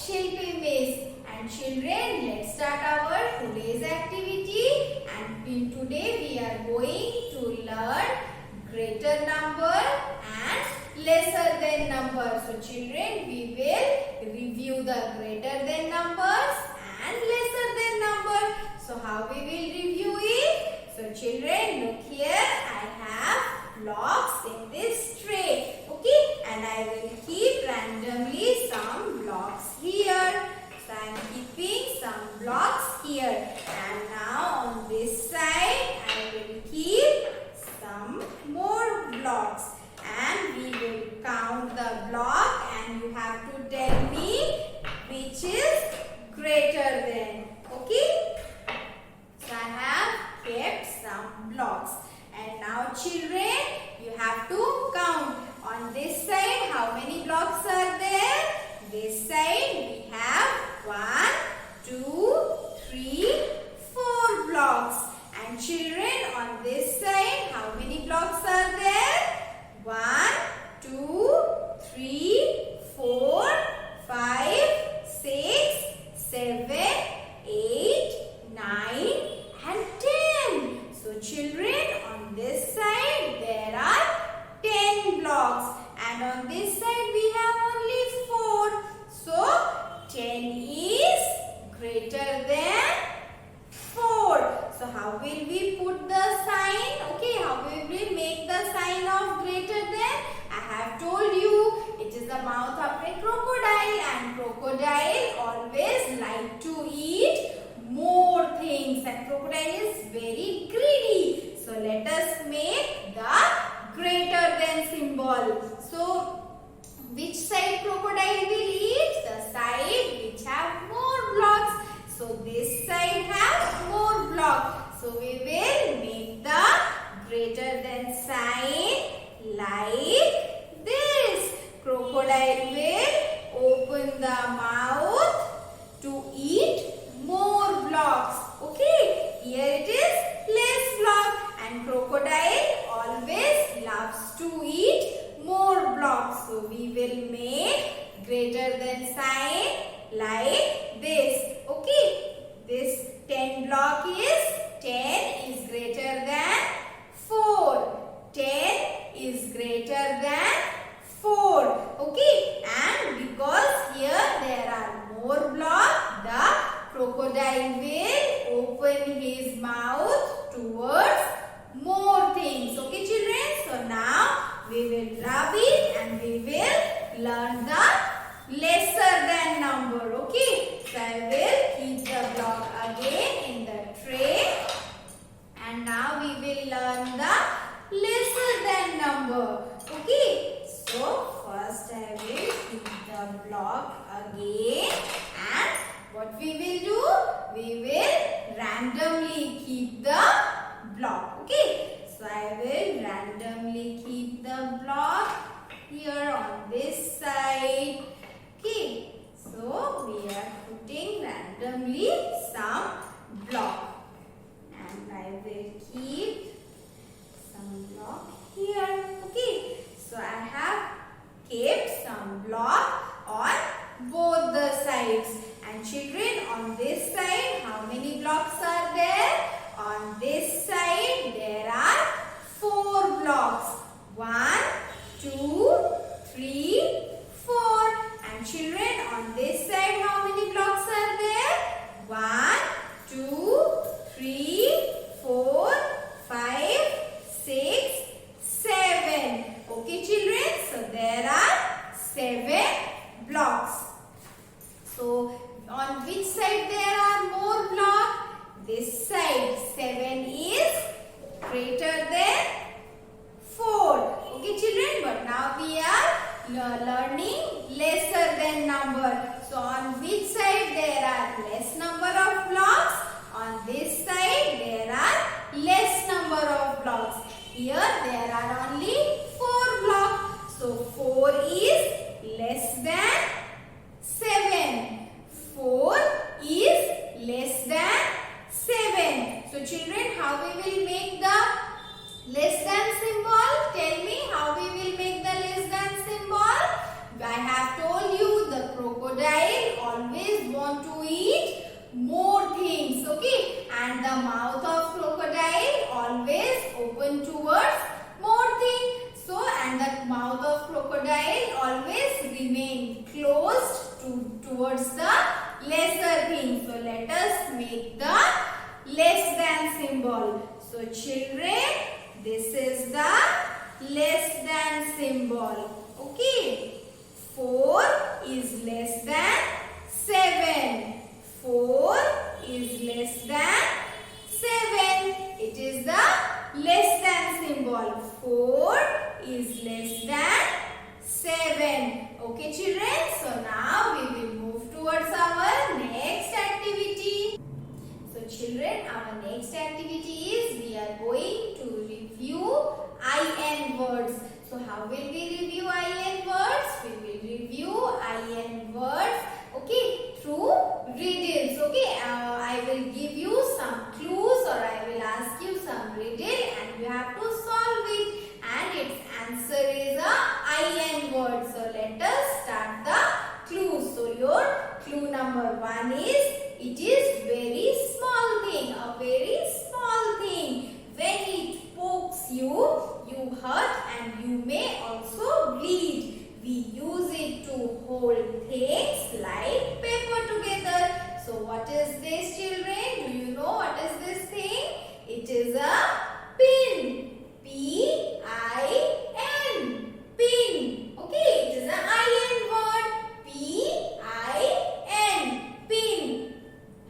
Shilpi Miss. And children, let's start our today's activity. And in today we are going to learn greater number and lesser than numbers. So children, we will review the greater than numbers and lesser than numbers. So how we will review it? So children, look here. I have blocks in this tray. Okay, and I will keep randomly some blocks here. So I am keeping some blocks here. And now on this side, I will keep some more blocks. And we will count the block and you have to tell me which is greater than. Okay? So I have kept some blocks. And now children, you have to count. On this side, how many blocks are there? This side we have 1, 2, 3, 4 blocks. And children, on this side, how many blocks are there? 1, 2, 3, 4, 5, 6, 7, 8, 9 and 10. So children, on this side there are 10 blocks and on this side we have only 4. So 10 is greater than 4. So how will we put the sign? Okay, how will we make the sign of greater than? I have told you it is the mouth of a crocodile, and crocodile always like to eat more things, and crocodile is very greedy. So let us make the greater than symbol. So which side crocodile will eat? The side which have more blocks. So this side has more blocks. So we will make the greater than sign like this. Crocodile will open the mouth to eat more blocks. Okay, here it is less block, and crocodile always loves to eat more blocks. So we will make greater than sign like this. Okay, this 10 block is 10 is greater than 4. 10 is greater than 4. Okay, and because here there are more blocks, the crocodile will open his mouth towards more things. Okay children, so now we will rub it and we will learn the lesser than number. Okay, so I will keep the block again in the tray, and now we will learn the lesser than number. Okay, so first I will keep the block again, and what we will do? We will randomly keep the block. Okay, so I will randomly keep the block here on this side. Okay, so we are putting randomly some block, and I will keep some block here. Okay, so I have kept some block on both the sides. And children, on this side, how many blocks are there? On this side, there are 4 blocks. 1, 2, 3, 4. And children, on this side, how many blocks are there? 1, 2, 3, 4, 5, 6, 7. Okay, children, so there are 7 blocks. So on which side there are more blocks? This side. 7 is greater than 4. Okay children, but now we are learning lesser than number. So on which side there are less number of blocks? On this side there are less number of blocks. Here there are only 4 blocks. So 4 is less than 7. 4 is less than 7. So children, how we will make the less than symbol? Tell me how we will make the less than symbol. I have told you the crocodile open towards more thing. So, and the mouth of crocodile always remain closed towards the lesser thing. So, let us make the less than symbol. So, children, this is the less than symbol. Okay. 4 is less than 7. 4 is less than 7. It is the less than symbol. 4 is less than 7. Okay, children. So now we will move towards our next activity. So children, our next activity is we are going to review IN words. So how will we review IN words? We will review IN words, okay, through riddles. Okay, I will give you some clues or I will ask you some riddle and you have to solve it. And its answer is a IN word. So let us start the clues. So your clue number 1 is it is very small thing, a very small thing. When it pokes you, you hurt and you may also bleed. We use it to hold things like paper together. So what is this, children? Do you know what is this thing? It is a pin. P-I-N. Pin. Okay, it is an IN word. P-I-N. Pin.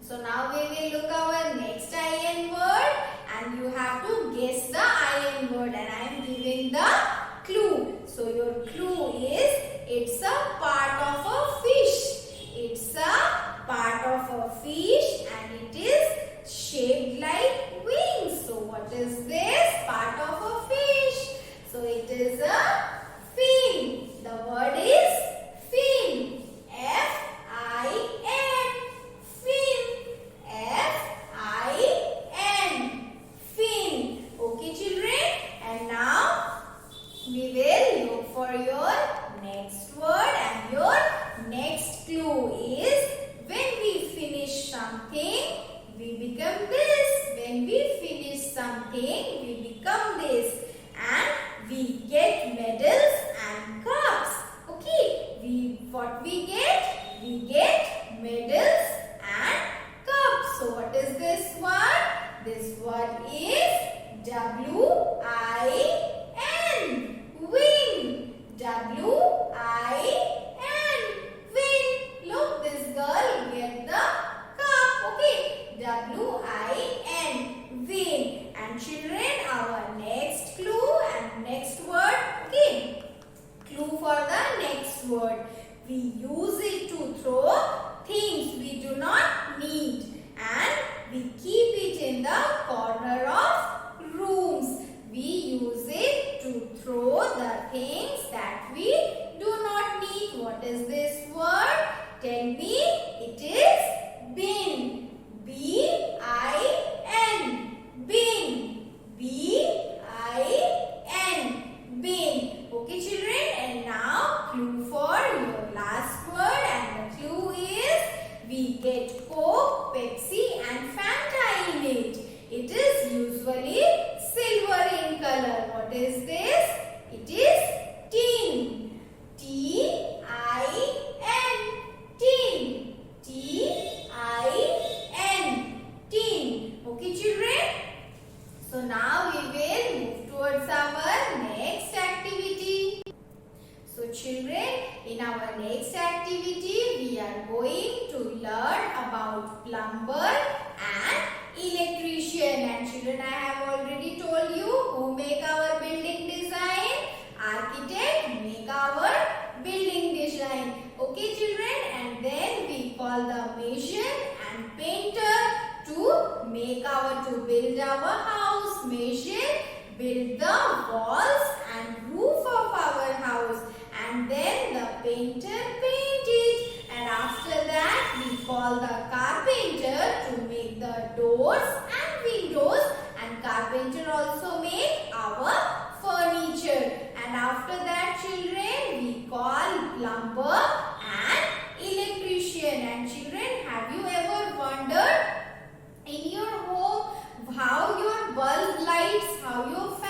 So now we will look our next IN word and you have to guess the IN word and I am giving the clue. So your clue is it's a part of a fish. It's a part of a fish and it is shaped like wings. So what is this part of a fish? So it is a fin. The word is fin. F-I-N. Fin. F-I-N. Fin. Okay, children. And now we will look for your next word and your next clue is when we finish something, we become this. When we finish something, we become this. And we get medals and cups. Okay, what we get? We get medals and cups. So what is this word? This word is W-I-N. Win. W-I-N. Win. Look, this girl get the cup. Okay. W-I-N. Win. And children, our next clue and next word. Okay. Clue for the next word. We use it to throw things we do not need. And we keep it in the corner of rooms. We use it to throw the things that we do not need. What is this word? Tell me. It is bin. B-I-N. Bin. B-I-N. Bin. Okay, children. And now clue for your last word. And the clue is we get Coke, Pepsi and Fanta in it. It is usually silver in color. What is this? It is tin. T-I-N. Tin. T-I-N. Tin. Okay, children? So now we will move towards our next activity. So children, in our next activity, we are going to learn about plumber and electrician. And children, I have already told you who make our building design. Architect make our building design. Okay, children, and then we call the mason and painter to build our house. Mason build the walls and roof of our house, and then the painter paint it, and after that we call the carpenter to make the doors and windows, and carpenter also make our furniture, and after that children we call plumber and electrician. And children, have you ever wondered in your home how your bulb lights, how your fan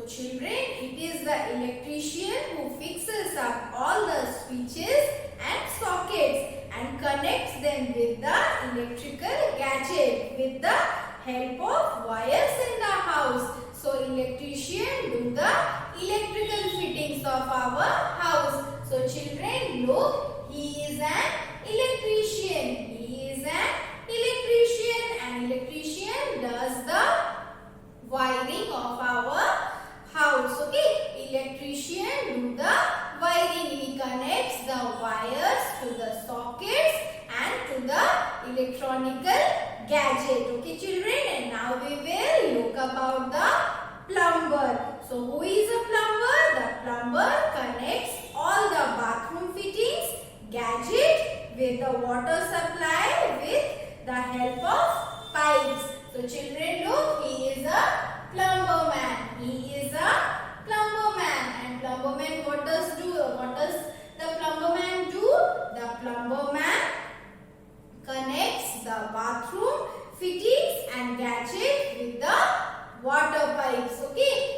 children, it is the electrician who fixes up all the switches and sockets and connects them with the electrical gadget with the help of wires in the house. So electrician do the electrical fittings of our house. So children, look, he is an electrician. He is an electrician, and electrician does the wiring of our house. Okay, electrician do the wiring. He connects the wires to the sockets and to the electronical gadget. Okay children, and now we will look about the plumber. So who is a plumber? The plumber connects all the bathroom fittings, gadget with the water supply with the help of pipes. So children, look, he is a plumber man. He is a plumber man. And plumber man, what does the plumber man do? The plumber man connects the bathroom fittings and gadget with the water pipes. Okay,